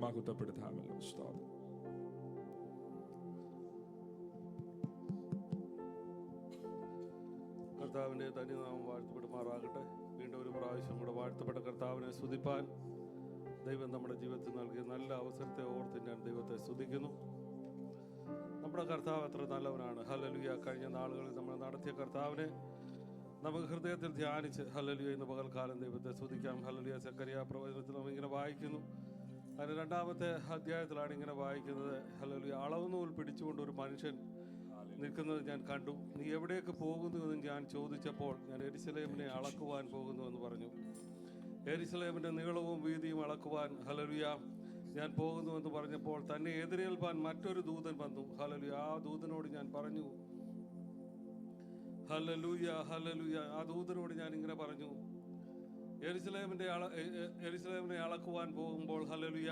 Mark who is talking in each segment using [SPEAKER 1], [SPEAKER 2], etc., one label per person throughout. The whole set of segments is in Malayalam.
[SPEAKER 1] മഹത്വപ്പെടുത്താമല്ലോ. സ്തോത്രം.
[SPEAKER 2] കർത്താവിൻ്റെ ധന്യനാമം വാഴ്ത്തപ്പെടുമാറാകട്ടെ. വീണ്ടും ഒരു പ്രാവശ്യം കൂടെ വാഴ്ത്തപ്പെട്ട കർത്താവിനെ സ്തുതിപ്പാൻ ദൈവം നമ്മുടെ ജീവിതത്തിൽ നൽകിയ നല്ല അവസരത്തെ ഓർത്ത് ഞാൻ ദൈവത്തെ സ്തുതിക്കുന്നു. നമ്മുടെ കർത്താവ് എത്ര നല്ലവനാണ്. ഹല്ലേലൂയ. കഴിഞ്ഞ നാളുകളിൽ നമ്മൾ നടത്തിയ കർത്താവിനെ നമുക്ക് ഹൃദയത്തിൽ ധ്യാനിച്ച് ഹല്ലേലൂയ ഇന്ന് പകൽക്കാലം ദൈവത്തെ സ്തുതിക്കാം. ഹല്ലേലൂയ. സെക്കറിയ പ്രവചനത്തിൽ നമ്മൾ ഇങ്ങനെ വായിക്കുന്നു. അതിന് 2-ാമത്തെ അധ്യായത്തിലാണ് ഇങ്ങനെ വായിക്കുന്നത്. ഹല്ലേലൂയ. അളവുനൂൽ പിടിച്ചുകൊണ്ട് ഒരു മനുഷ്യൻ നിൽക്കുന്നത് ഞാൻ കണ്ടു. നീ എവിടേക്ക് പോകുന്നുവെന്ന് ഞാൻ ചോദിച്ചപ്പോൾ ഞാൻ യെരൂശലേമിനെ അളക്കുവാൻ പോകുന്നുവെന്ന് പറഞ്ഞു. യെരൂശലേമിൻ്റെ നീളവും വീതിയും അളക്കുവാൻ ഹല്ലേലൂയ ഞാൻ പോകുന്നുവെന്ന് പറഞ്ഞപ്പോൾ തന്നെ എതിരേൽപ്പാൻ മറ്റൊരു ദൂതൻ വന്നു. ഹല്ലേലൂയ. ആ ദൂതനോട് ഞാൻ പറഞ്ഞു, ഹല്ലേലൂയ ഹല്ലേലൂയ. ആ ദൂതനോട് ഞാൻ ഇങ്ങനെ പറഞ്ഞു, യെരൂശലേമിനെ അളക്കുവാൻ പോകുമ്പോൾ ഹല്ലേലൂയ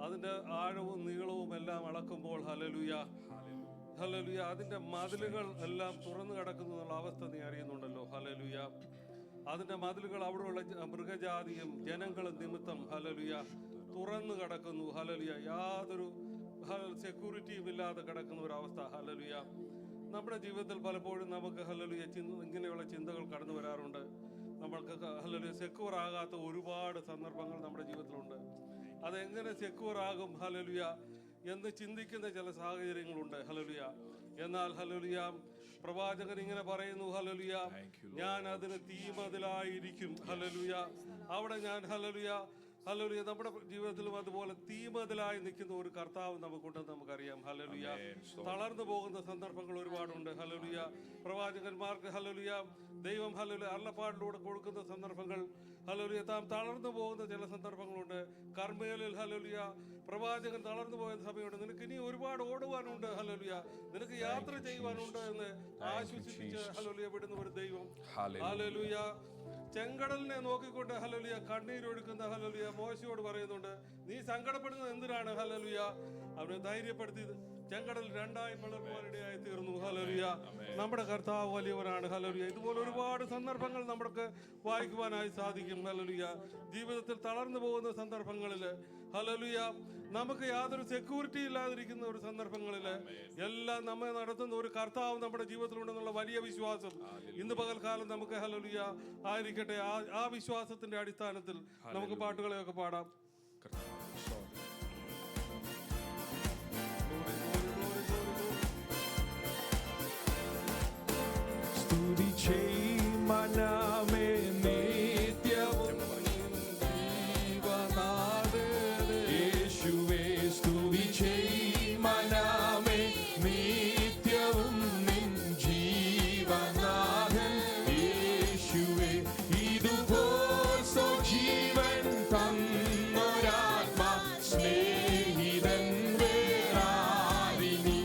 [SPEAKER 2] അതിൻ്റെ ആഴവും നീളവും എല്ലാം അളക്കുമ്പോൾ ഹല്ലേലൂയ ഹല്ലേലൂയ അതിൻ്റെ മതിലുകൾ എല്ലാം തുറന്നു കിടക്കുന്നു എന്നുള്ള അവസ്ഥ നീ അറിയുന്നുണ്ടല്ലോ. ഹല്ലേലൂയ. അതിൻ്റെ മതിലുകൾ അവിടെയുള്ള മൃഗജാതിയും ജനങ്ങളും നിമിത്തം ഹല്ലേലൂയ തുറന്നു കിടക്കുന്നു. ഹല്ലേലൂയ. യാതൊരു സെക്യൂരിറ്റിയും ഇല്ലാതെ കിടക്കുന്ന ഒരവസ്ഥ. ഹല്ലേലൂയ. നമ്മുടെ ജീവിതത്തിൽ പലപ്പോഴും നമുക്ക് ഹല്ലേലൂയ ഇങ്ങനെയുള്ള ചിന്തകൾ കടന്നു വരാറുണ്ട്. നമ്മൾക്ക് ഹല്ലേലൂയ സെക്യൂർ ആകാത്ത ഒരുപാട് സന്ദർഭങ്ങൾ നമ്മുടെ ജീവിതത്തിലുണ്ട്. അതെങ്ങനെ സെക്യൂർ ആകും ഹല്ലേലൂയ എന്ന് ചിന്തിക്കുന്ന ചില സാഹചര്യങ്ങളുണ്ട്. ഹല്ലേലൂയ. എന്നാൽ ഹല്ലേലൂയ പ്രവാചകൻ ഇങ്ങനെ പറയുന്നു, ഹല്ലേലൂയ ഞാൻ അതിന് തീമതിലായിരിക്കും. ഹല്ലേലൂയ. അവിടെ ഞാൻ ഹല്ലേലൂയ ഹല്ലേലൂയ നമ്മുടെ ജീവിതത്തിലും അതുപോലെ തീമതിലായി നിൽക്കുന്ന ഒരു കർത്താവ് നമുക്കുണ്ടെന്ന് നമുക്കറിയാം. ഹല്ലേലൂയ. തളർന്നു പോകുന്ന സന്ദർഭങ്ങൾ ഒരുപാടുണ്ട്. ഹല്ലേലൂയ. പ്രവാചകന്മാർക്ക് ഹല്ലേലൂയ ദൈവം ഹല്ലേലൂയ അരുളപ്പാടിലൂടെ കൊടുക്കുന്ന സന്ദർഭങ്ങൾ ഹല്ലേലൂയ താൻ തളർന്നു പോകുന്ന ചില സന്ദർഭങ്ങളുണ്ട്. കർമ്മേലിൽ ഹല്ലേലൂയ പ്രവാചകൻ തളർന്നു പോയ സമയമുണ്ട്. നിനക്ക് ഇനി ഒരുപാട് ഓടുവാനുണ്ട്. ഹല്ലേലൂയ. നിനക്ക് യാത്ര ചെയ്യുവാനുണ്ട് എന്ന് ആശ്വസിപ്പിച്ച് ഹല്ലേലൂയ വിടുന്ന ഒരു ദൈവം. ഹല്ലേലൂയ. ചെങ്കടലിനെ നോക്കിക്കൊണ്ട് ഹല്ലേലൂയ കണ്ണീരൊഴുക്കുന്ന ഹല്ലേലൂയ മോശയോട് പറയുന്നുണ്ട്, നീ സങ്കടപ്പെടുന്നത് എന്തിനാണ്? ഹല്ലേലൂയ. അവനെ ധൈര്യപ്പെടുത്തി ചെങ്കടൽ 2ആയി പിളർക്കുവാനിടയായി തീർന്നു. ഹല്ലേലൂയ. നമ്മുടെ കർത്താവ് വലിയവനാണ്. ഹല്ലേലൂയ. ഇതുപോലെ ഒരുപാട് സന്ദർഭങ്ങൾ നമുക്ക് വായിക്കുവാനായി സാധിക്കും. ഹല്ലേലൂയ. ജീവിതത്തിൽ തളർന്നു പോകുന്ന സന്ദർഭങ്ങളിൽ ഹല്ലേലൂയ നമുക്ക് യാതൊരു സെക്യൂരിറ്റി ഇല്ലാതിരിക്കുന്ന ഒരു സന്ദർഭങ്ങളിൽ എല്ലാം നമ്മെ നടത്തുന്ന ഒരു കർത്താവ് നമ്മുടെ ജീവിതത്തിലുണ്ടെന്നുള്ള വലിയ വിശ്വാസം ഇന്ന് പകൽക്കാലം നമുക്ക് ഹല്ലേലൂയ ആയിരിക്കട്ടെ. ആ വിശ്വാസത്തിന്റെ അടിസ്ഥാനത്തിൽ നമുക്ക് പാട്ടുകളെയൊക്കെ പാടാം.
[SPEAKER 1] സ്തുതി ചെയ്മനമേ നിത്യവും ജീവനാഥനേ. യേശുവേ സ്തുതി ചെയ്മനമേ നിത്യവും നിൻ ജീവനാഥൻ. യേശുവേ ഇതുപോൽ സ്വജീവൻ തന്നൊരാത്മാ സ്നേഹിതൻ വേറാരിനി.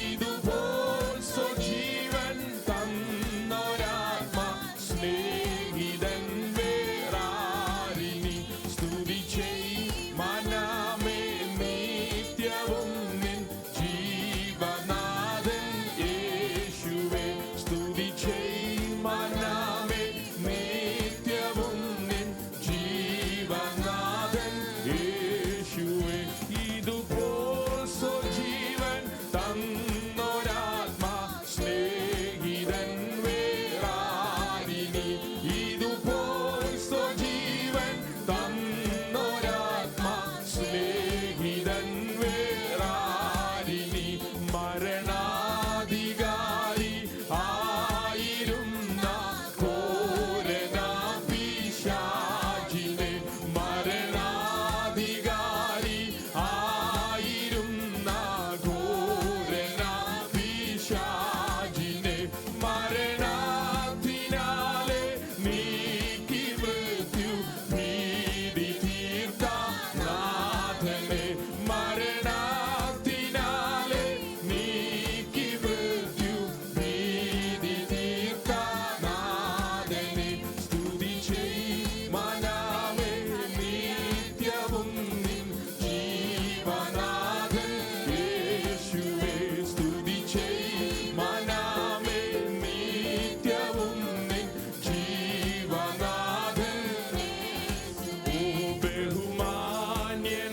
[SPEAKER 1] ഇതുപോൽ സ്വജീവൻ തന്നൊരാത്മാ സ്നേഹിതൻ വേറാരിനി. സ്തുതി ചെയ്മനമേ നിത്യവും നിൻ ജീവനാഥൻ. യേശുവേ സ്തുതി ചെയ്മനമേ നിത്യവും നിൻ ജീവനാഥൻ. യേശുവേ ഇതുപോൽ സ്വജീവൻ തന്നൊരാത്മാ സ്നേഹിതൻ വേറാരിനി. ഇതുപോൽ സ്വജീവൻ തന്നൊരാത്മാ സ്നേഹിതൻ വേറാരിനി. മരണാധികാരി ആയിരുന്ന ഘോരനാ പിശാചിനെ, മരണാധികാരി ആയിരുന്ന ഘോരനാ പിശാചിനെ മരണത്തിനാലെ നീക്കി മൃത്യു ഭീതി തീർത്ത നാഥനെ. മരണത്തിനാലെ നീക്കി മൃത്യു ഭീതി തീർത്ത നാഥനെ. സ്തുതി ചെയ്മനമേ നിത്യവും നിൻ ജീവനാഥൻ. യേശുവേ സ്തുതി ചെയ്മനമേ നിത്യവും നിൻ ജീവനാഥൻ. ഓ ബഹുമാന്യനാമാ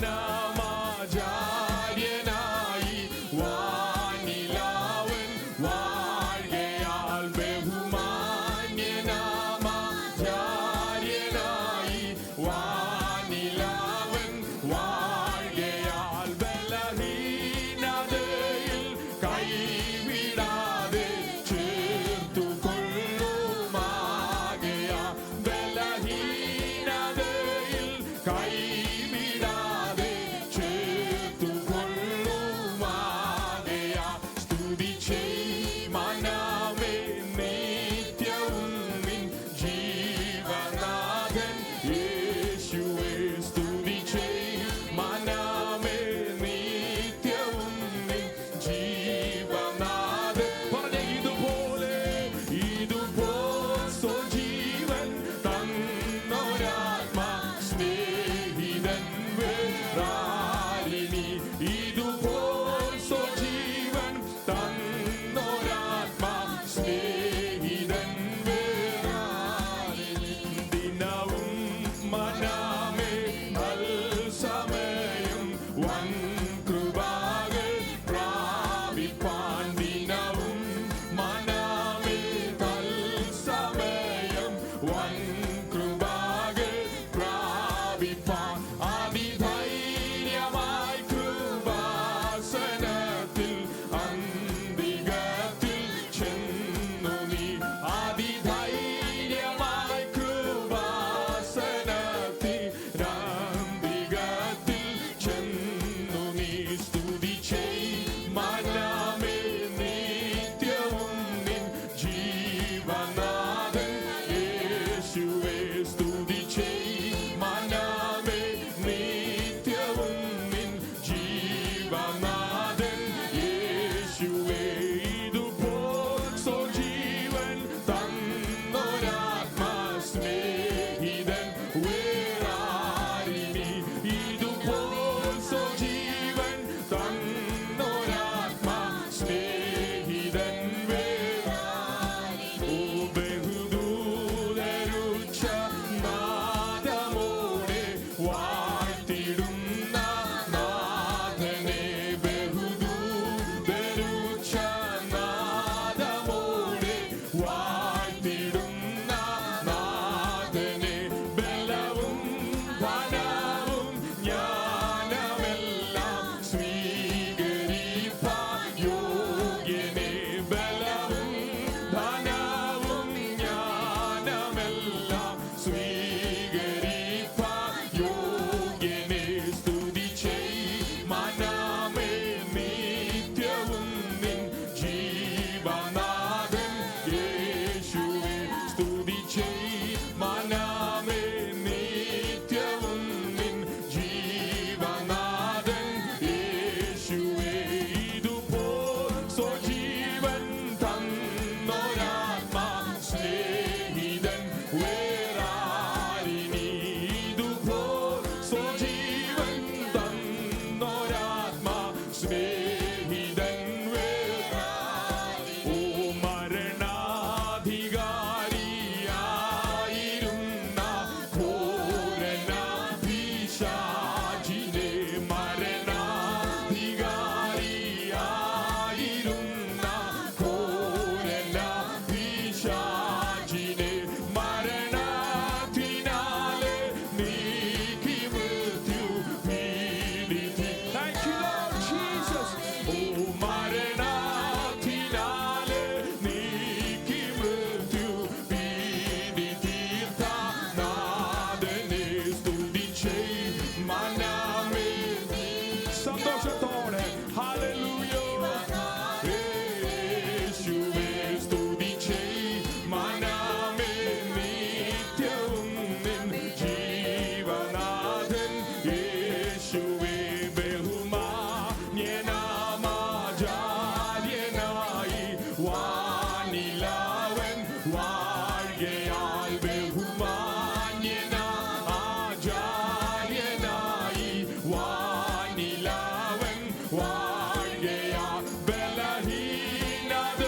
[SPEAKER 1] വാനിലാവൻ വാഴുകയാ ബലഹീനതയിൽ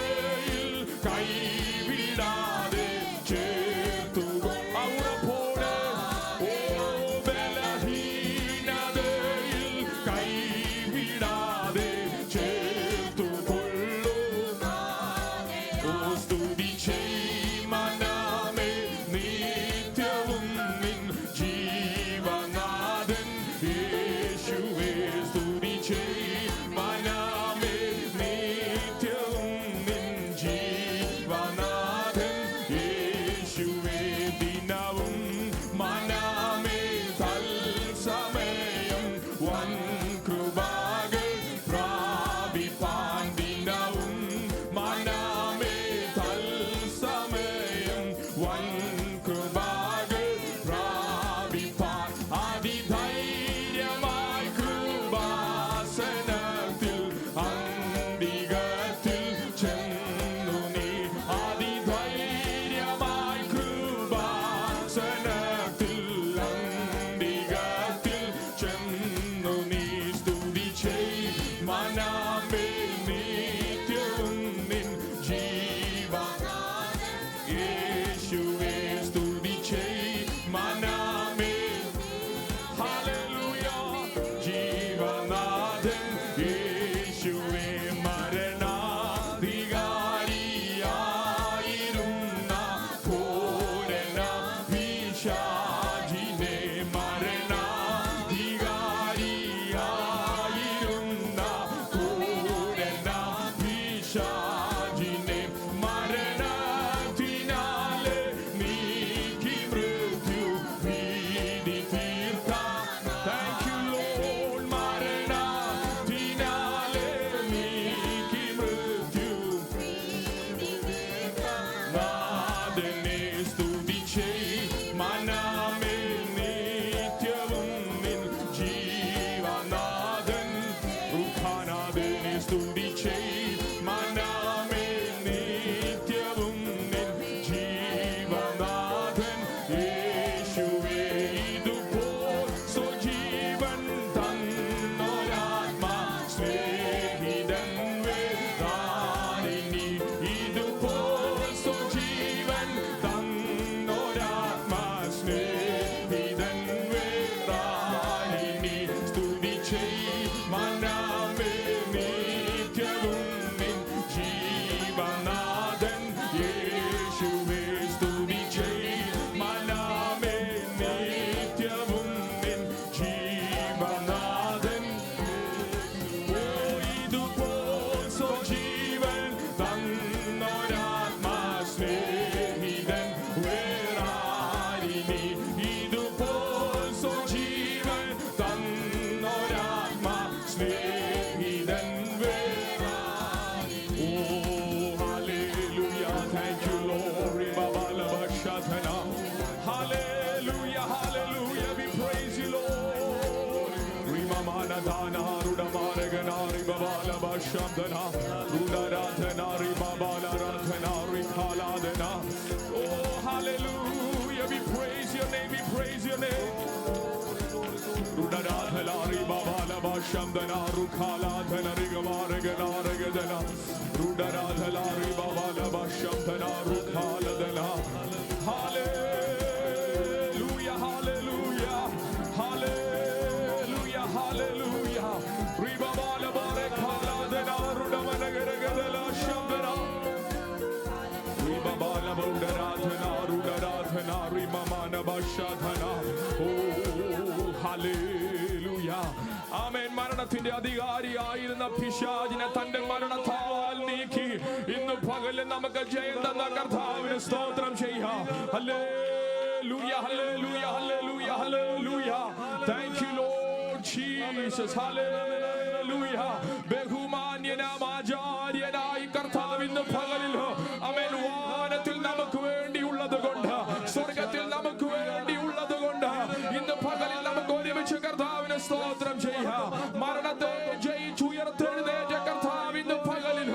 [SPEAKER 1] കൈവിടാതെ ചേർത്തു ഉറപ്പോടെ ഓ ബലഹീനതയിൽ കൈവിടാതെ ചേർത്തു കൊള്ളുന്ന ഓ സ്തുതി മനമേ നിത്യവും നിൻ ജീവനാഥൻ യേശുവേ സ്തുതി മനമേ നിത്യവും നിൻ ജീവനാഥൻ യേശുവേ ദിനവും മനമേ തൽസമയം വൻ കൃപകൾ പ്രാപിപ്പാൻ ദിനവും മനമേ തൽസമയം വൻ കൃപകൾ പ്രാപിപ്പാൻ അതിധൈര്യമായി കൃപാസനത്തിൽ അന്തികത്തിൽ ചെന്നു നീ അതിധൈര്യമായി കൃപാസനത്തിൽ അന്തികത്തിൽ ചെന്നു നീ സ്തുതി മനമേ നിത്യവും നിൻ ജീവനാഥൻ യേശുവേ സ്തുതി മനമേ ഹല്ലേലൂയ ജീവനാഥൻ യേശുവേ മരണാധികാരിയായിരുന്ന ഘോരന പിശാചിനെ മരണാധികാരിയായിരുന്ന ഘോരന പിശാചിനെ മരണത്തിനാലെ നീക്കി മൃത്യു ഭീതി തീർത്ത താങ്ക് യു ലോർഡ് മരണത്തിനാലെ നീക്കി മൃത്യു നാഥനെ സ്തുതി മനമേ നിത്യവും നിൻ ജീവനാഥൻ റുഖാനാഥനെ സ്തുതി മനമേ നിത്യവും നിൻ ജീവനാഥൻ യേശുവേ ഇതുപോൽ സ്വജീവൻ തന്നൊരാത്മാ സ്നേഹിതൻ വേദാരിണി ഇതുപോൽ സ്വജീവൻ തന്നൊരാത്മാ സ്നേഹിതൻ വേദാരിണി സ്തുതി മനമേ നിത്യവും നിൻ ജീവനാഥൻ യേശുവേ സ്തുതി മനമേ നിത്യവും നിൻ ജീവനാഥൻ ഓ ഇതുപോൽ സ്വജീവൻ തന്നൊരാത്മാ സ്നേഹിതൻ വേറാരിനി ഇതുപോൽ സ്വജീവൻ തന്നൊരാത്മാ സ്നേഹിതൻ വേറാരിനി ഓ ഹല്ലേലൂയ താങ്ക് യു ലോർഡ് ബബലബശതന ഹല്ലേലൂയ ഹല്ലേലൂയ വി പ്രൈസ് യു ലോർഡ് റിമമാനദാന രുഡമാരഗനാരി ബബലബശതന രുഡരാധനാരി ബബലരാധനാരി ഖാലാദന ഓ ഹല്ലേലൂയ we praise your name we praise your name രുഡരാധനാരി ബബലബശതന റുഖാലാധനാരി ഗമാരഗനാരഗദന രുഡരാധനാരി ബബലബശതന റുഖാലാദന ഹല്ലേലൂയ ഹല്ലേലൂയ ഹല്ലേലൂയ ഹല്ലേലൂയ റിബബലബരഖാലാദന രുഡമനഗരഗദല ശബ്ദന റിബബലബുഡരാധന രുഡരാധന റിമമാനബശധന ഓ ഹല്ലേലൂയ ആമേൻ മരണത്തിന്റെ അധികാരിയായിരുന്ന പിശാചിനെ തന്റെ മരണത്താൽ നീക്കി ഇന്ന് പകലിൽ നമുക്ക് ജയം തന്ന കർത്താവിന് സ്തോത്രം ചെയ്യാം ഹല്ലേലൂയ ഹല്ലേലൂയ ഹല്ലേലൂയ ഹല്ലേലൂയ താങ്ക് യു ലോർഡ് ജീസസ് ഹല്ലേലൂയ ബഹുമാന്യനാം ആചാര്യനായി കർത്താവ് ഇന്ന് പകലിൽ ആമേൻ വാനത്തിൽ നമുക്ക് വേണ്ടിയുള്ളത് കൊണ്ട് സ്വർഗത്തിൽ നമുക്ക് വേണ്ടിയുള്ളത് കൊണ്ട് ഇന്ന് പകലിൽ നമുക്ക് ഒരുമിച്ച് കർത്താവിന് സ്തോത്രം ചെയ്യാം മരണത്തെ ജയിച്ചുയർത്തെഴുന്നേറ്റ കർത്താവ് ഇന്ന് പകലിൽ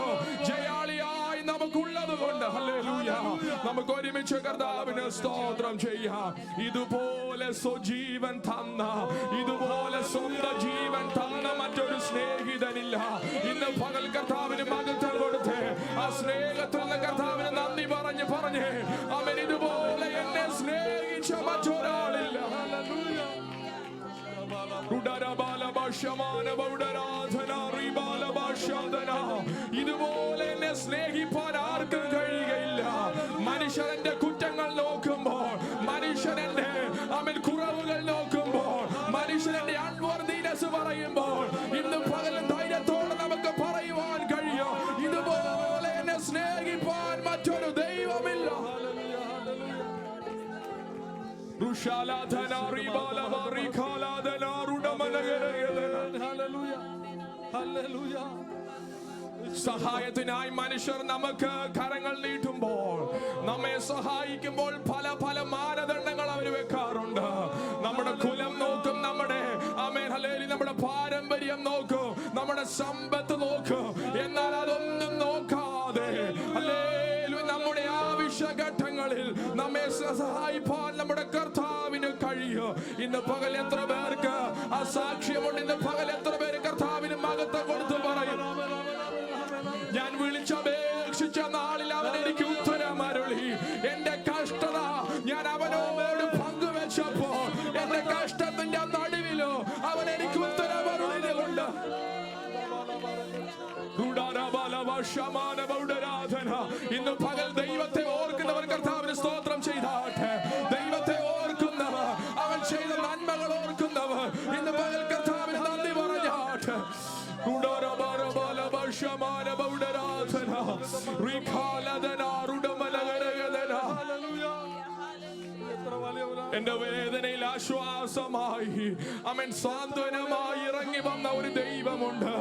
[SPEAKER 1] ജയാളിയായി നമുക്കുള്ളത് കൊണ്ട് ഹല്ലേലൂയ നമുക്ക് ഒരുമിച്ച് കർത്താവിന് സ്തോത്രം ചെയ്യാം ഇതുപോലെ സ്വജീവൻ തന്ന ഇതുപോലെ സ്വന്തം ജീവൻ തന്ന സ്നേഹിതനില്ല. ഇന്ന് പകൽ കർത്താവിന് മകത്വം കൊടുത്ത് ആ സ്നേഹത്തിൽ നിന്ന് കർത്താവിന് നന്ദി പറഞ്ഞ് അവൻ ഇതുപോലെ എന്നെ സ്നേഹിച്ച മറ്റൊരാളില്ല. ഇതുപോലെ എന്നെ സ്നേഹിപ്പാൻ ആർക്കും കഴിയുകയില്ല. മനുഷ്യന്റെ കുറ്റങ്ങൾ നോക്കുമ്പോൾ, മനുഷ്യന്റെ അവൻ കുറവുകൾ നോക്കുമ്പോൾ, മനുഷ്യന്റെ അൺവർത്തിനെസ് പറയുമ്പോൾ, ഇന്ന് പകലും ധൈര്യത്തോടെ നമുക്ക് പറയുവാൻ കഴിയും, ഇതുപോലെ എന്നെ സ്നേഹിപ്പാൻ മറ്റൊരു ദൈവമില്ല. സഹായത്തിനായി മനുഷ്യർ നമുക്ക് കരങ്ങൾ നീട്ടുമ്പോൾ, നമ്മെ സഹായിക്കുമ്പോൾ പല പല മാനദണ്ഡങ്ങൾ അവർ വെക്കാറുണ്ട്. നമ്മുടെ കുലം നോക്കും, നമ്മുടെ നമ്മുടെ പാരമ്പര്യം നോക്കും, നമ്മുടെ സമ്പത്ത് നോക്കും. എന്നാൽ അതൊന്നും നോക്കാതെ നമ്മുടെ ആവശ്യഘട്ടങ്ങളിൽ നമ്മെ സഹായിപ്പാൻ നമ്മുടെ കർത്താവിന് കഴിയും. ഇന്ന് പകൽ എത്ര പേർക്ക് ആ സാക്ഷ്യമുണ്ട്? ഇന്ന് പകൽ എത്ര പേര് കർത്താവിന് മഹത്വം കൊടുത്ത് പറയും, ഞാൻ വിളിച്ചപേക്ഷിച്ച നാളിൽ അവൻ എനിക്ക് ഉത്തരം അരുളി. എന്റെ കഷ്ടത ഞാൻ അവനോട് പങ്കുവെച്ചപ്പോൾ, എന്റെ കഷ്ടത്തിന്റെ നടുവിലോ അവൻ എനിക്ക് ഉത്തരം അരുളിയതുകൊണ്ട് ഇന്ന് പകൽ ദൈവത്തെ ഓർക്കുന്നവർ കർത്താവിന് സ്തോത്രം ചെയ്താട്ടെ. ദൈവത്തെ ഓർക്കുന്നവർ, അവൻ ചെയ്ത നന്മകൾ ഓർക്കുന്നവർ ഇന്ന് പകൽ കർത്താവിന് നന്ദി പറഞ്ഞാട്ടെ. എന്റെ വേദനയിൽ ആശ്വാസമായി അവൻ സാന്ത്വനമായി ഇറങ്ങി വന്ന ഒരു ദൈവമുണ്ട്.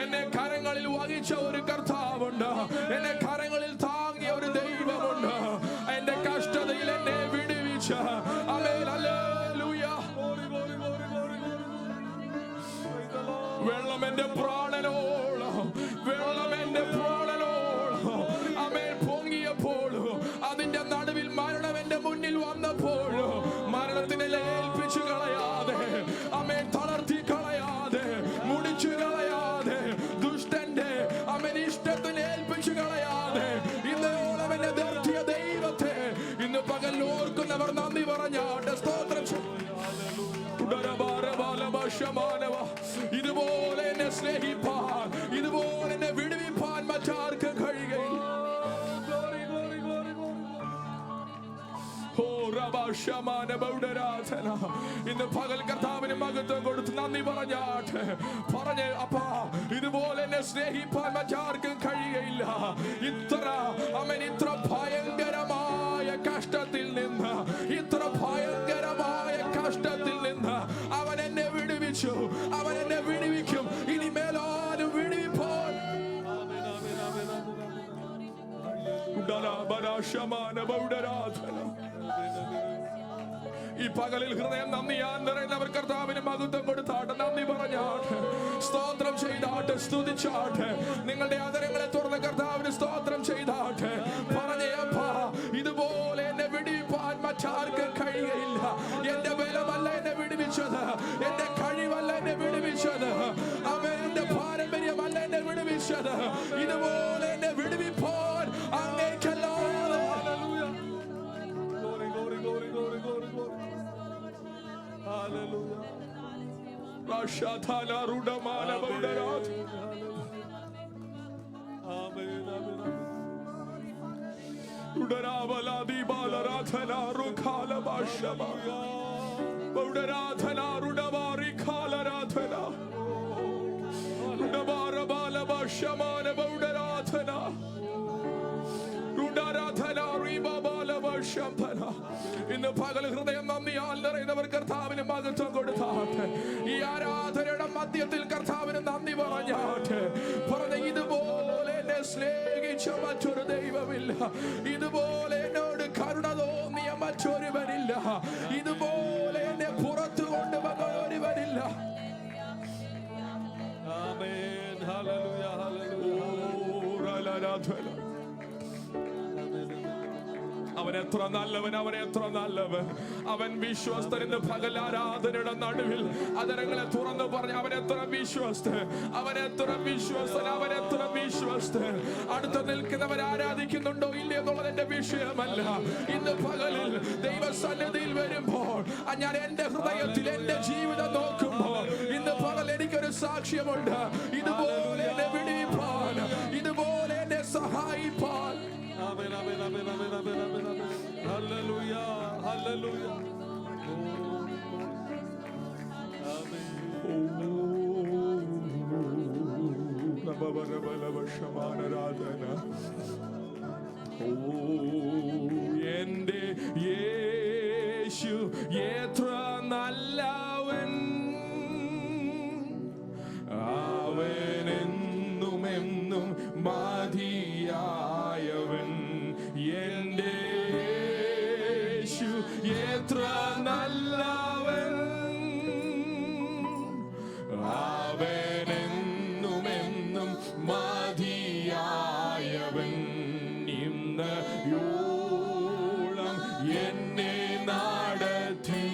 [SPEAKER 1] എന്നെ കരങ്ങളിൽ വഹിച്ച ഒരു കർത്താവുണ്ട്. എന്നെ കരങ്ങളിൽ താങ്ങിയ ഒരു ദൈവമുണ്ട്. എന്റെ കഷ്ടതയിൽ എന്നെ വിടുവിച്ച വെള്ളം എന്റെ പ്രാണനോളം, വെള്ളം എന്റെ പ്രാണനോളം അവൻ പൊങ്ങിയപ്പോഴും, അതിന്റെ നടുവിൽ മരണം എന്റെ മുന്നിൽ വന്നപ്പോഴും മരണത്തിനെ ഏൽപ്പിച്ചു കളയാതെ, അവൻ തളർത്തി കളയാതെ, മുടിച്ചു കളയാതെ, ദുഷ്ടന്റെ അവൻ ഇഷ്ടത്തിന് ഏൽപ്പിച്ചു കളയാതെ ഇന്നോളം എന്നെ നിർത്തിയ ദൈവത്തെ ഇന്ന് പകൽ ഓർക്കുന്നവർ നന്ദി പറഞ്ഞാട്ടെ. സ്തോത്രം. ഇതുപോലെ എന്നെ സ്നേഹിപ്പാൻ, ഇതുപോലെ എന്നെ വിടുവിപ്പാൻ മറ്റാർക്കും കഴിയുകയില്ല. ഇന്ന് പകൽ കർത്താവിന് മഹത്വം കൊടുത്ത് നന്ദി പറഞ്ഞാട്ടെ. പറഞ്ഞ് അപ്പാ, ഇതുപോലെ എന്നെ സ്നേഹിപ്പാൻ മറ്റാർക്കും കഴിയുകയില്ല. ഇത്ര ഭയങ്കരമായ കഷ്ടത്തിൽ നിന്ന്, ഇത്ര ഭയങ്കരമായ കഷ്ടത്തിൽ നിന്ന് അവൻ എന്നെ വിടുവിച്ചു, അവൻ എന്നെ വിടുവിക്കും. ഇനി മേലാലും വിടുവിപ്പോൾ ഈ പകലിൽ ഹൃദയം നന്ദിയാൻ നിറയുന്നവർ കർത്താവിന് മഹത്വം കൊടുത്താട്ടെ. നന്ദി പറഞ്ഞാട്ടെ, സ്തോത്രം ചെയ്താട്ടെ, സ്തുതിച്ചാട്ടെ. നിങ്ങളുടെ ആദരങ്ങളെ തുറന്ന് കർത്താവിന് സ്തോത്രം ചെയ്താട്ടെ. പറഞ്ഞേപ്പാ, ഇതുപോലെ എന്നെ വിടുവിപ്പാൻ മറ്റാർക്കും കഴിയുകയില്ല. എന്റെ ബലമല്ല എന്നെ വിടുവിച്ചത്, എന്റെ കഴിവല്ല എന്നെ വിടുവിച്ചത്, അവൻ എന്റെ പാരമ്പര്യമല്ല എന്നെ വിടുവിച്ചത്. ഇതുപോലെ എന്നെ വിടുവിപ്പാൻ അങ്ങേക്കല്ലാതെ ഇന്ന് പകൽ ഹൃദയം നന്ദിയാൽ നിറയുന്നവർ കർത്താവിന് മഹത്വം കൊടുത്താട്ടെ. ഈ ആരാധനയുടെ മധ്യത്തിൽ കർത്താവിന് നന്ദി പറഞ്ഞാട്ടെ. പറഞ്ഞ ഇതുപോലെ എന്നെ സ്നേഹിച്ച മറ്റൊരു ദൈവമില്ല, ഇതുപോലെ എന്നോട് കരുണ തോന്നിയ മറ്റൊരുവരില്ല, ഇതുപോലെ എന്നെ പുറത്തു കൊണ്ടുവന്ന ഒരുവരില്ല. ആമേൻ. ഹല്ലേലൂയ, ഹല്ലേലൂയ. അവൻ അവൻ എത്ര നല്ലവൻ, അവൻ എത്ര നല്ലവൻ. അവൻ വിശ്വസ്തൻ. ഇന്ന് പകൽ ആരാധനയുടെ നടുവിൽ അതരങ്ങളെ തുറന്നു പറഞ്ഞ് അവൻ എത്ര വിശ്വസ്തൻ, അവൻ എത്ര വിശ്വസ്തൻ, അവൻ എത്ര വിശ്വസ്തൻ. അടുത്ത് നിൽക്കുന്നവർ ആരാധിക്കുന്നുണ്ടോ ഇല്ല എന്നുള്ളത് എന്റെ വിഷയമല്ല. ഇന്ന് പകലിൽ ദൈവസന്നിധിയിൽ വരുമ്പോൾ ഞാൻ എന്റെ ഹൃദയത്തിൽ എന്റെ ജീവിതം നോക്കുമ്പോൾ ഇന്ന് പകൽ എനിക്കൊരു സാക്ഷ്യമുണ്ട്. ഇതുപോലെ എന്നെ വിടിപ്പാൻ, ഇതുപോലെ എന്നെ സഹായിപ്പാൻ.
[SPEAKER 2] ആമേൻ, ആമേൻ, ആമേൻ, ആമേൻ, ആമേൻ, ആമേൻ, ആമേൻ. ഹല്ലേലൂയ, ഹല്ലേലൂയ. ആമേൻ.
[SPEAKER 1] എന്റെ യേശു എത്ര നല്ലവൻ, അവനെന്നും എന്നും മതിയായവൻ. എന്റെ യേശു എത്ര നല്ലവൻ, അവനെന്നും എന്നും മതിയായവൻ. ഇന്നയോളം എന്നെ നടത്തി,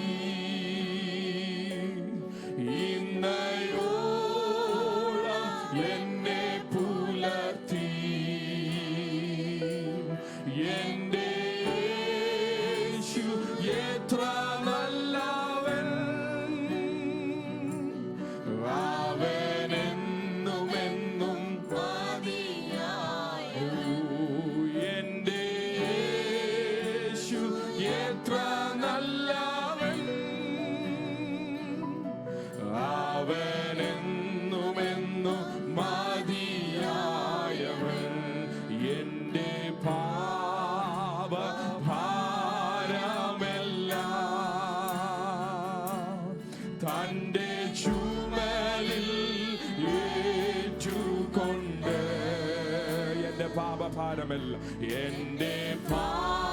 [SPEAKER 1] ഇന്നയോളം എന്നെ പുലർത്തി. എന്റെ യേശു എത്ര നല്ലവൻ, അവനെന്നും എന്നും മതിയായവൻ. എന്റെ യേശു എത്ര നല്ലവൻ, അവനെന്നും എന്നും മതിയായവൻ. എന്റെ പാപ ഭാരമെല്ലാം തന്റെ ചുമലിൽ ഏറ്റുകൊണ്ട്, എന്റെ പാപഭാരമെല്ലാം, എന്റെ പാപഭാരമെല്ലാം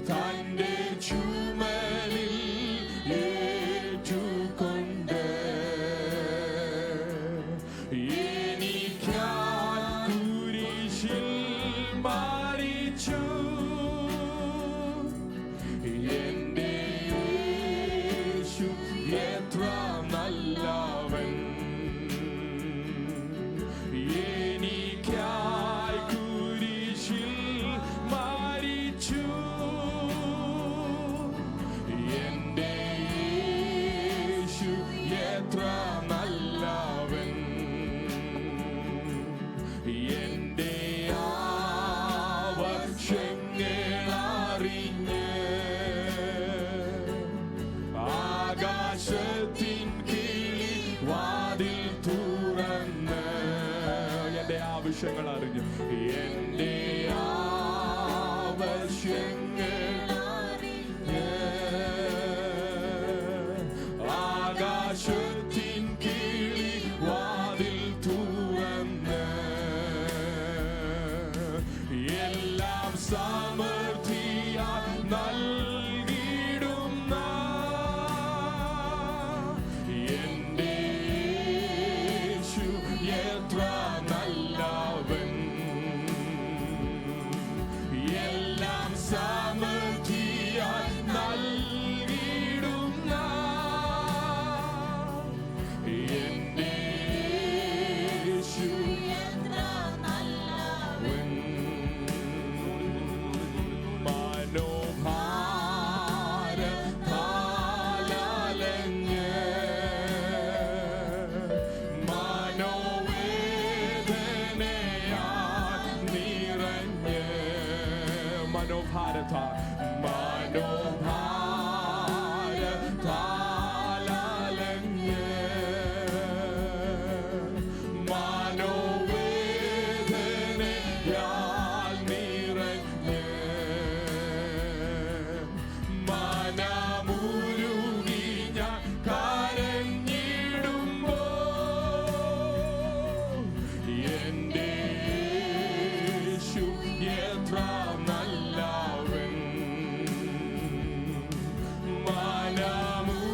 [SPEAKER 1] തന്റെ ചുമലിൽ ഏറ്റുകൊണ്ട് എനിക്കായി കുരിശിൽ മരിച്ചു. എന്റെ യേശു എത്ര നല്ലവൻ, എനിക്കായി കുരിശിൽ മരിച്ചു. എന്റെ യേശു എത്ര നല്ലവൻ, എന്റെ ആവശ്യങ്ങളറിഞ്ഞ് ആകാശത്തിൻ കിളി വാതിൽ തുറന്ന്, എന്റെ ആവശ്യങ്ങൾ അറിഞ്ഞു, എന്റെ ആവശ്യങ്ങളറിഞ്ഞ് ആകാശത്തിൻ കിളി വാതിൽ തുറന്ന് എല്ലാം സമൃദ്ധിയായി നൽകിടുന്ന എന്റെ യേശു എത്ര നല്ലവൻ. എല്ലാം സമൃദ്ധിയായി നൽകിടുന്ന എന്റെ യേശു എത്ര നല്ലവൻ. മനോഭാരത്താലഞ്ഞ് മനോവേദനയാൽ നിറഞ്ഞ്, മനോഭാരത്താലഞ്ഞ് മനോവേദനയാൽ നിറഞ്ഞ് മനമുരുകി ഞാൻ കരഞ്ഞിടുമ്പോൾ എന്റെ യേശു എത്ര നല്ലവൻ, മനമുരുകി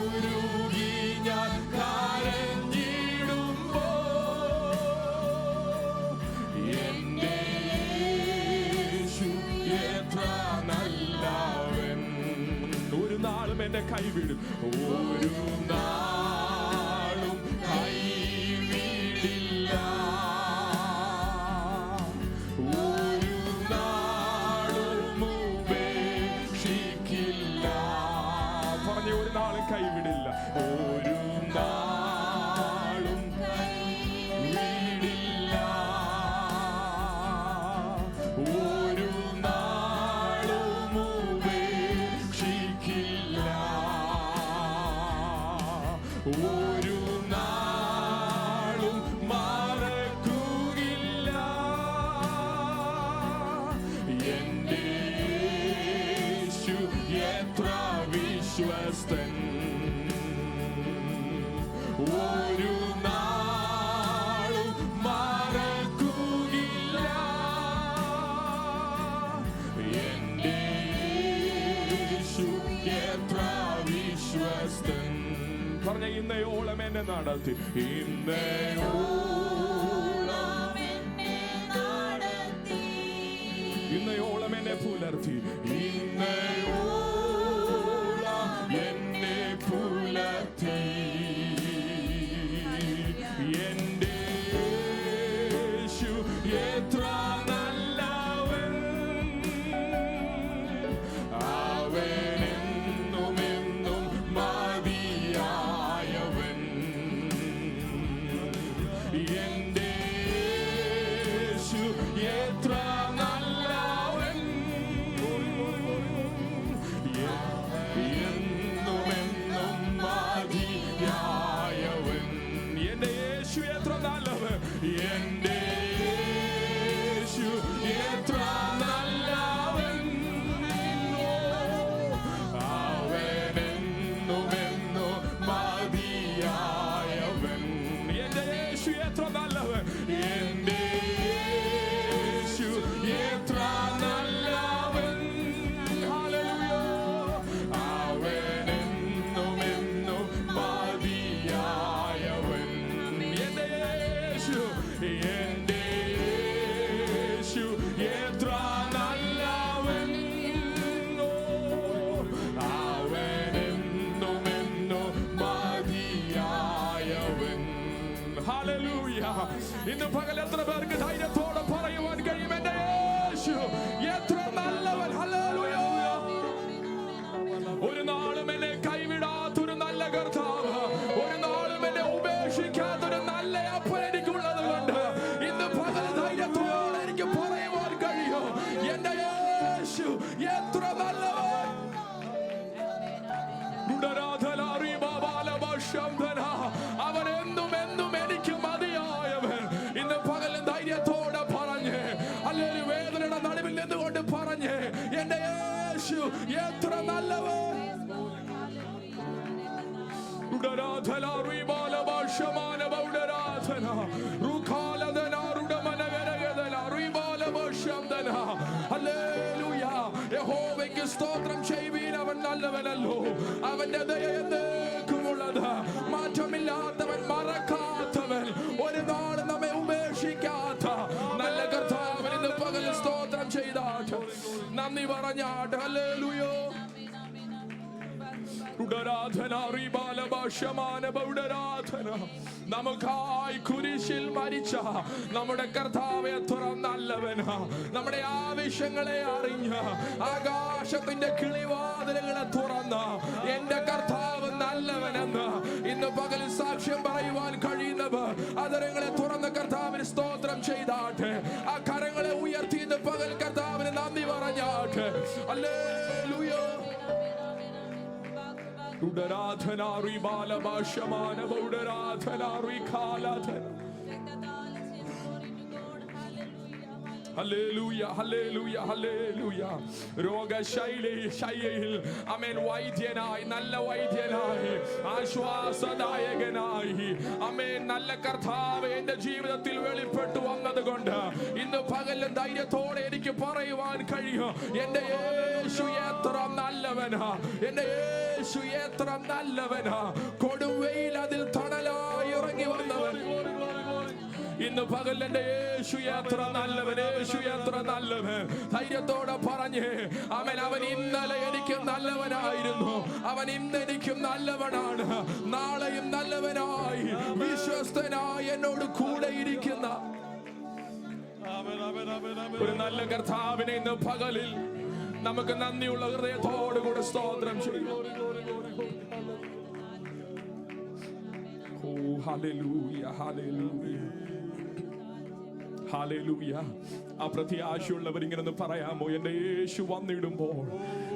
[SPEAKER 1] നാളും എന്നെ കൈവിടും, ഒരു നാളും കൈവിടില്ല, ഒരു നാളും ഉപേക്ഷിക്കില്ല. പറഞ്ഞ ഒരു നാളും കൈവിടില്ല, ഒരു നാളും കൈവിടില്ല, ഒരു നാളും ഉപേക്ഷിക്കില്ല, ഒരു നാളും മറക്കുകയില്ല. എന്റെ യേശു എത്ര വിശ്വസ്തൻ, ഒരു നാളും മറക്കുകയില്ല. എന്റെ യേശു എത്ര വിശ്വസ്തൻ. പറഞ്ഞ ഇന്നയോളം എന്നെ നടത്തി, ഇന്നയോളം എന്നെ പുലർത്തി, ഇന്നയോളം എന്നെ പുലർത്തി. എന്റെ യേശു എത്ര നല്ലവൻ, അവനെന്നുമെന്നും മതിയായവൻ. എന്റെ യേശു എത്ര നല്ലവൻ, എന്നുമെന്നും മതിയായവൻ. എന്റെ യേശു എത്ര നല്ലവൻ, എന്റെ യേശു എത്ര നല്ലവൻ, അവനെന്നുമെന്നും മതിയായവൻ. എന്റെ യേശു എത്ര നല്ലവൻ, എന്റെ യേശു എത്ര നല്ലവൻ. ഹല്ലേലൂയ. അവനെന്നുമെന്നും മതിയായവൻ. എന്റെ യേശു, എന്റെ യേശു എത്ര നല്ലവൻ, അവനെന്നുമെന്നും മതിയായവൻ. ഹല്ലേലൂയ. ഇന്ന് പകൽ എത്ര പേർക്ക് ധൈര്യത്തോടെ പറയുവാൻ കഴിയും, എന്റെ യേശു എത്ര നല്ലവൻ. ഹല്ലേലൂയ. ഒരു നാളും എന്നെ കൈവിടാത്തൊരു നല്ല കർത്താവ്, ഒരു നാളും എന്നെ ഉപേക്ഷിക്കാത്തൊരു നല്ല അപ്പൻ എനിക്കുള്ളത് കൊണ്ട് ഇന്ന് പകൽ ധൈര്യത്തോടെ എനിക്ക് പറയുവാൻ കഴിയും, എന്റെ യേശു എത്ര നല്ലവൻ. അവൻ എന്നും എന്നും എനിക്ക് മതിയായവൻ. ഇന്ന് പകലും ധൈര്യത്തോടെ പറഞ്ഞ്, അല്ലെങ്കിൽ വേദനയുടെ നടുവിൽ നിന്നുകൊണ്ട് പറഞ്ഞ്, എന്റെ യേശു എത്ര നല്ലവൻ. യഹോവയ്ക്ക് സ്തോത്രം ചെയ്യുവീൻ, അവൻ നല്ലവനല്ലോ, അവന്റെ ദയ എന്നേക്കുമുള്ളത്. മാറ്റമില്ലാത്തവൻ, മറക്കാത്തവൻ, ഒരു നാൾ നമ്മെ ഉപേക്ഷിക്കാത്ത നല്ല കർത്താവൻ ഇന്ന് പകൽ സ്തോത്രം ചെയ്താട്ട് നന്ദി പറഞ്ഞാട്ട്. ഹല്ലേലൂയ. നമുക്കായി കുരിശിൽ മരിച്ച നമ്മുടെ കർത്താവ് എത്ര നല്ലവനാ. നമ്മുടെ ആവശ്യങ്ങളെ അറിഞ്ഞ ആകാശത്തിന്റെ കിളിവാതിലുകളെ തുറന്ന എന്റെ കർത്താവ് നല്ലവനെന്ന് ഇന്ന് പകൽ സാക്ഷ്യം പറയുവാൻ കഴിയുന്നവർ അതരങ്ങളെ തുറന്ന കർത്താവിന് സ്തോത്രം ചെയ്താട്ടെ. ആ കരങ്ങളെ ഉയർത്തി ഇന്ന് പകൽ കർത്താവിന് നന്ദി പറഞ്ഞാട്ടെ. ഹല്ലേലൂയ. ഹല്ലേലൂയ, ഹല്ലേലൂയ, ഹല്ലേലൂയ. രോഗശൈലിയിൽ അമേൻ വൈദ്യനായി, നല്ല വൈദ്യനായി, ആശ്വാസദായകനായി അമേൻ നല്ല കർത്താവ് എന്റെ ജീവിതത്തിൽ വെളിപ്പെട്ടു വന്നത് കൊണ്ട് ഇന്ന് പകലും ധൈര്യത്തോടെ എനിക്ക് പറയുവാൻ കഴിയും, എന്റെ യേശു എത്ര നല്ലവനാ, എന്റെ യേശു എത്ര നല്ലവനാ. കൊടുംവെയിൽ അതിൽ തണലായി ഇറങ്ങി വന്നവൻ. ഇന്ന് പകൽ എൻ്റെ യേശു എത്ര നല്ലവൻ, യേശു എത്ര നല്ലവൻ. ധൈര്യത്തോടെ പറഞ്ഞേ ആമേൻ. അവൻ ഇന്നലെ എനിക്ക് നല്ലവനായിരുന്നു, അവൻ ഇന്ന് എനിക്കും നല്ലവനാണ്, നാളെയും നല്ലവനായി വിശ്വസ്തനായി എന്നോട് കൂടെ ഇരിക്കുന്ന ഒരു നല്ല കർത്താവിനെ ഇന്ന് പകലിൽ നമുക്ക് നന്ദിയുള്ള ഹൃദയത്തോടു കൂടെ സ്തോത്രം ചെയ്യും. ഹല്ലേലൂയ, ഹല്ലേലൂയ, ഹല്ലേലൂയ. ആ പ്രത്യാശയുള്ളവർ ഇങ്ങനെ പറയാമോ? എൻ്റെ യേശു വന്നിടുമ്പോൾ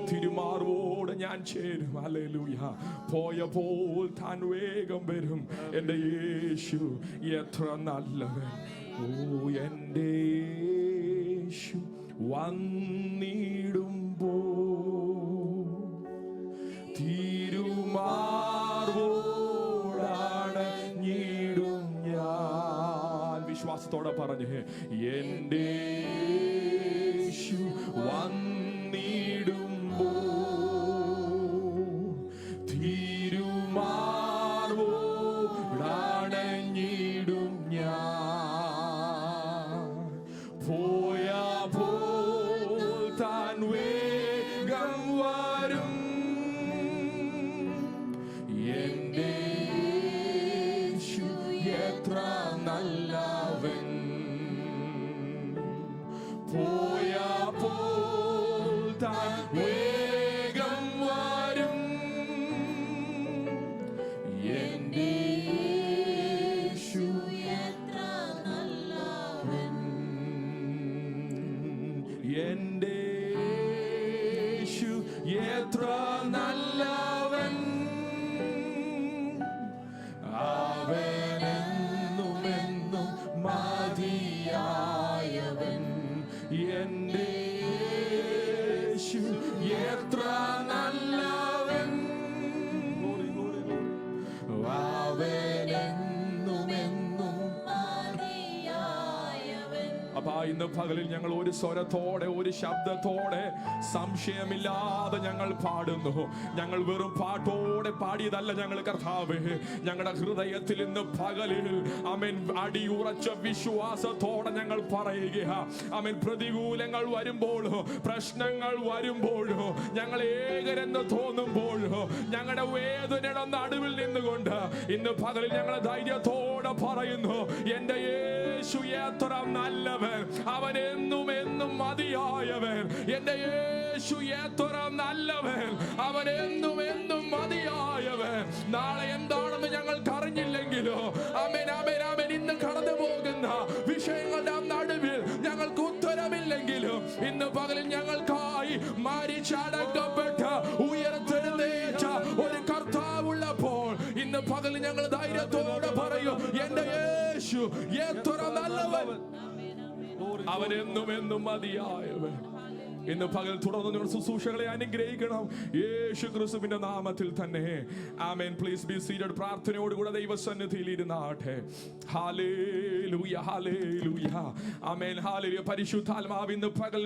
[SPEAKER 1] തിരുമാർവോടെ ഞാൻ ചേരും. ഹല്ലേലൂയ. പോയപ്പോൾ താൻ വേഗം വരും. എൻ്റെ യേശു എത്ര നല്ലവൻ. ഓ എൻ്റെ യേശു വന്നിടുമ്പോൾ തിരുമാർവോടണഞ്ഞിടും ഞാൻ. വിശ്വാസത്തോടെ പറഞ്ഞേ എൻ്റെ യേശു വന്നിടുമ്പോൾ തിരുമാർവോടണഞ്ഞിടും ഞാൻ. പോയപ്പോൾ താൻ വേഗം വരും. എൻ്റെ യേശു എത്ര നല്ലവൻ. പോയപ്പോൾ താൻ വേഗം വരും. എൻ്റെ യേശു എത്ര നല്ലവൻ. എൻ്റെ യേശു എത്ര നല്ലവൻ. അവനെന്നുമെന്നും മതിയായവൻ. എൻ്റെ യേശു എത്ര നല്ലവൻ. അവനെന്നുമെന്നും. അപ്പൊ ഇന്ന് പകലിൽ ഞങ്ങൾ ഒരു സ്വരത്തോടെ, ഒരു ശബ്ദത്തോടെ, സംശയമില്ലാതെ ഞങ്ങൾ പാടുന്നു. ഞങ്ങൾ വെറും പാട്ടോടെ പാടിയതല്ല ഞങ്ങൾ കർത്താവേ, ഞങ്ങളുടെ ഹൃദയത്തിൽ ഇന്ന് പകലിൽ ആമേൻ അടിയുറച്ച വിശ്വാസത്തോടെ ഞങ്ങൾ പറയുക. ആമേൻ. പ്രതികൂലങ്ങൾ വരുമ്പോഴോ, പ്രശ്നങ്ങൾ വരുമ്പോഴോ, ഞങ്ങൾ ഏകരെന്ന് തോന്നുമ്പോഴോ, ഞങ്ങളുടെ വേദനയുടെ നടുവിൽ നിന്നുകൊണ്ട് ഇന്ന് പകലിൽ ഞങ്ങൾ ധൈര്യത്തോടെ പറയുന്നു, എൻ്റെ യേശു എത്ര നല്ലവൻ. അവൻ എന്നും എന്നും മതിയായവൻ. എൻ്റെ യേശു എത്ര നല്ലവൻ. അവൻ എന്നും എന്നും മതിയായവൻ. നാളെ എന്താണെന്ന് ഞങ്ങൾക്ക് അറിഞ്ഞില്ലെങ്കിലോ, ആമേൻ, ആമേൻ, ആമേൻ, ഇന്ന് കടന്നു പോകുന്ന വിഷയങ്ങളുടെ നടുവിൽ ഞങ്ങൾക്ക് ഉത്തരമില്ലെങ്കിലും ഇന്ന് പകലിൽ ഞങ്ങൾക്കായി മരിച്ചടക്കപ്പെട്ട ഉയർത്തെഴുന്നേറ്റ ഒരു കർത്താവുള്ളപ്പോൾ ഇന്ന് പകലിൽ ഞങ്ങൾ ധൈര്യത്തോടെ പറയൂ, എൻ്റെ യേശു എത്ര നല്ലവൻ. അവൻ എന്നും എന്നും മതിയായവൻ. ഇന്ന് പകൽ തുടർന്ന് നിങ്ങൾ ശുശ്രൂഷകളെ അനുഗ്രഹിക്കണം യേശു ക്രിസ്തുവിന്റെ നാമത്തിൽ തന്നെ. ആമേൻ. Please be seated. പ്രാർത്ഥനയോടുകൂടെ ദൈവസന്നിധിയിൽ ഇരുന്നാട്ടെ. ഹല്ലേലൂയ, ഹല്ലേലൂയ, ആമേൻ, ഹല്ലേലൂയ. പരിശുദ്ധാത്മാവ് ഇന്ന് പകൽ